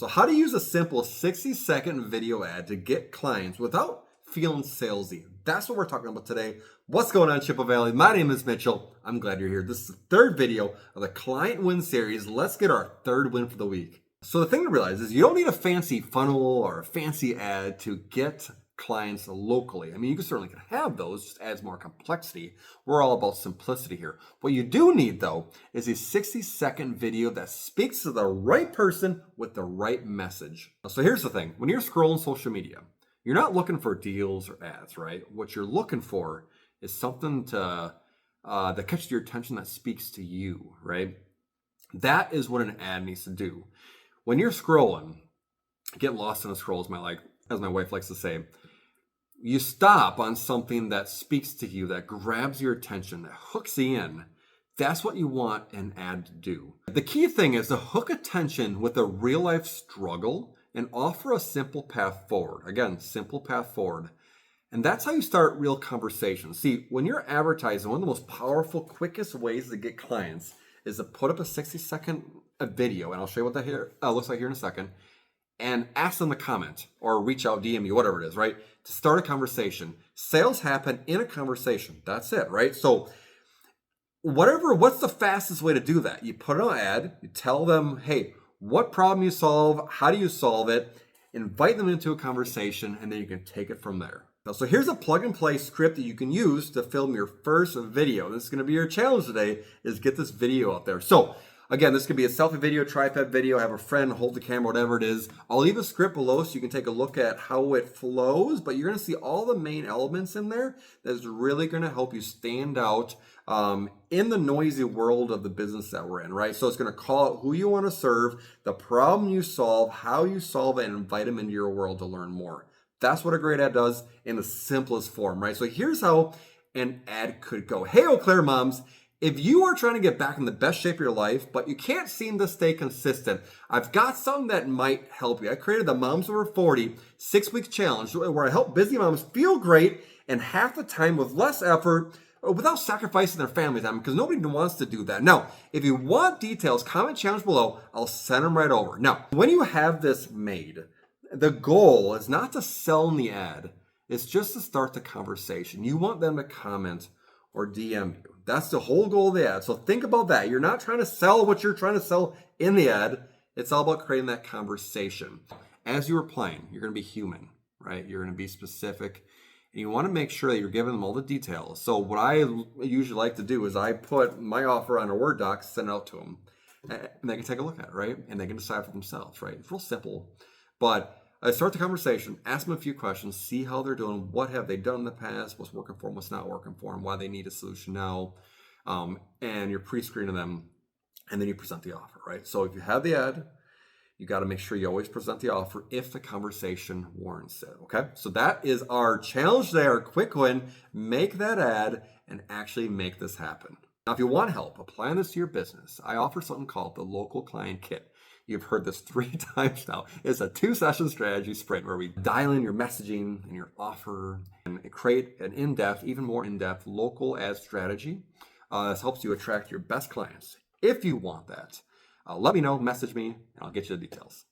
So how to use a simple 60-second video ad to get clients without feeling salesy. That's what we're talking about today. What's going on, Chippewa Valley? My name is Mitchell. I'm glad you're here. This is the third video of the Client Win series. Let's get our third win for the week. So the thing to realize is you don't need a fancy funnel or a fancy ad to get clients locally. I mean, you can certainly have those, just adds more complexity. We're all about simplicity here. What you do need, though, is a 60-second video that speaks to the right person with the right message. So here's the thing. When you're scrolling social media, you're not looking for deals or ads, right? What you're looking for is something to that catches your attention, that speaks to you, right? That is what an ad needs to do. When you're scrolling, get lost in a scroll, as my wife likes to say. You stop on something that speaks to you, that grabs your attention, that hooks you in. That's what you want an ad to do. The key thing is to hook attention with a real life struggle and offer a simple path forward. Again, simple path forward. And that's how you start real conversations. See, when you're advertising, one of the most powerful, quickest ways to get clients is to put up a 60-second video, and I'll show you what that here looks like here in a second, and ask them to comment or reach out, DM you, whatever it is, right? To start a conversation. Sales happen in a conversation. That's it, right? So what's the fastest way to do that? You put an ad, you tell them, hey, what problem you solve, how do you solve it, invite them into a conversation, and then you can take it from there. Now, so here's a plug and play script that you can use to film your first video. This is going to be your challenge today, is get this video out there. So again, this could be a selfie video, tripod video, have a friend hold the camera, whatever it is. I'll leave a script below so you can take a look at how it flows, but you're going to see all the main elements in there that's really going to help you stand out in the noisy world of the business that we're in, right? So it's going to call out who you want to serve, the problem you solve, how you solve it, and invite them into your world to learn more. That's what a great ad does in the simplest form, right? So here's how an ad could go. Hey, Eau Claire moms, if you are trying to get back in the best shape of your life, but you can't seem to stay consistent, I've got something that might help you. I created the Moms Over 40 6-week challenge where I help busy moms feel great and half the time with less effort without sacrificing their family time, because nobody wants to do that. Now, if you want details, comment challenge below. I'll send them right over. Now, when you have this made, the goal is not to sell in the ad. It's just to start the conversation. You want them to comment or DM you. That's the whole goal of the ad. So think about that. You're not trying to sell what you're trying to sell in the ad. It's all about creating that conversation. As you're applying, you're going to be human, right? You're going to be specific. And you want to make sure that you're giving them all the details. So what I usually like to do is I put my offer on a Word doc, send it out to them. And they can take a look at it, right? And they can decide for themselves, right? It's real simple. But I start the conversation, ask them a few questions, see how they're doing, what have they done in the past, what's working for them, what's not working for them, why they need a solution now, and you're pre-screening them, and then you present the offer, right? So if you have the ad, you got to make sure you always present the offer if the conversation warrants it, okay? So that is our challenge today, our quick win. Make that ad and actually make this happen. Now, if you want help applying this to your business, I offer something called the Local Client Kit. You've heard this 3 times now. It's a 2-session strategy sprint where we dial in your messaging and your offer and create an in-depth, even more in-depth local ad strategy. This helps you attract your best clients. If you want that, let me know, message me, and I'll get you the details.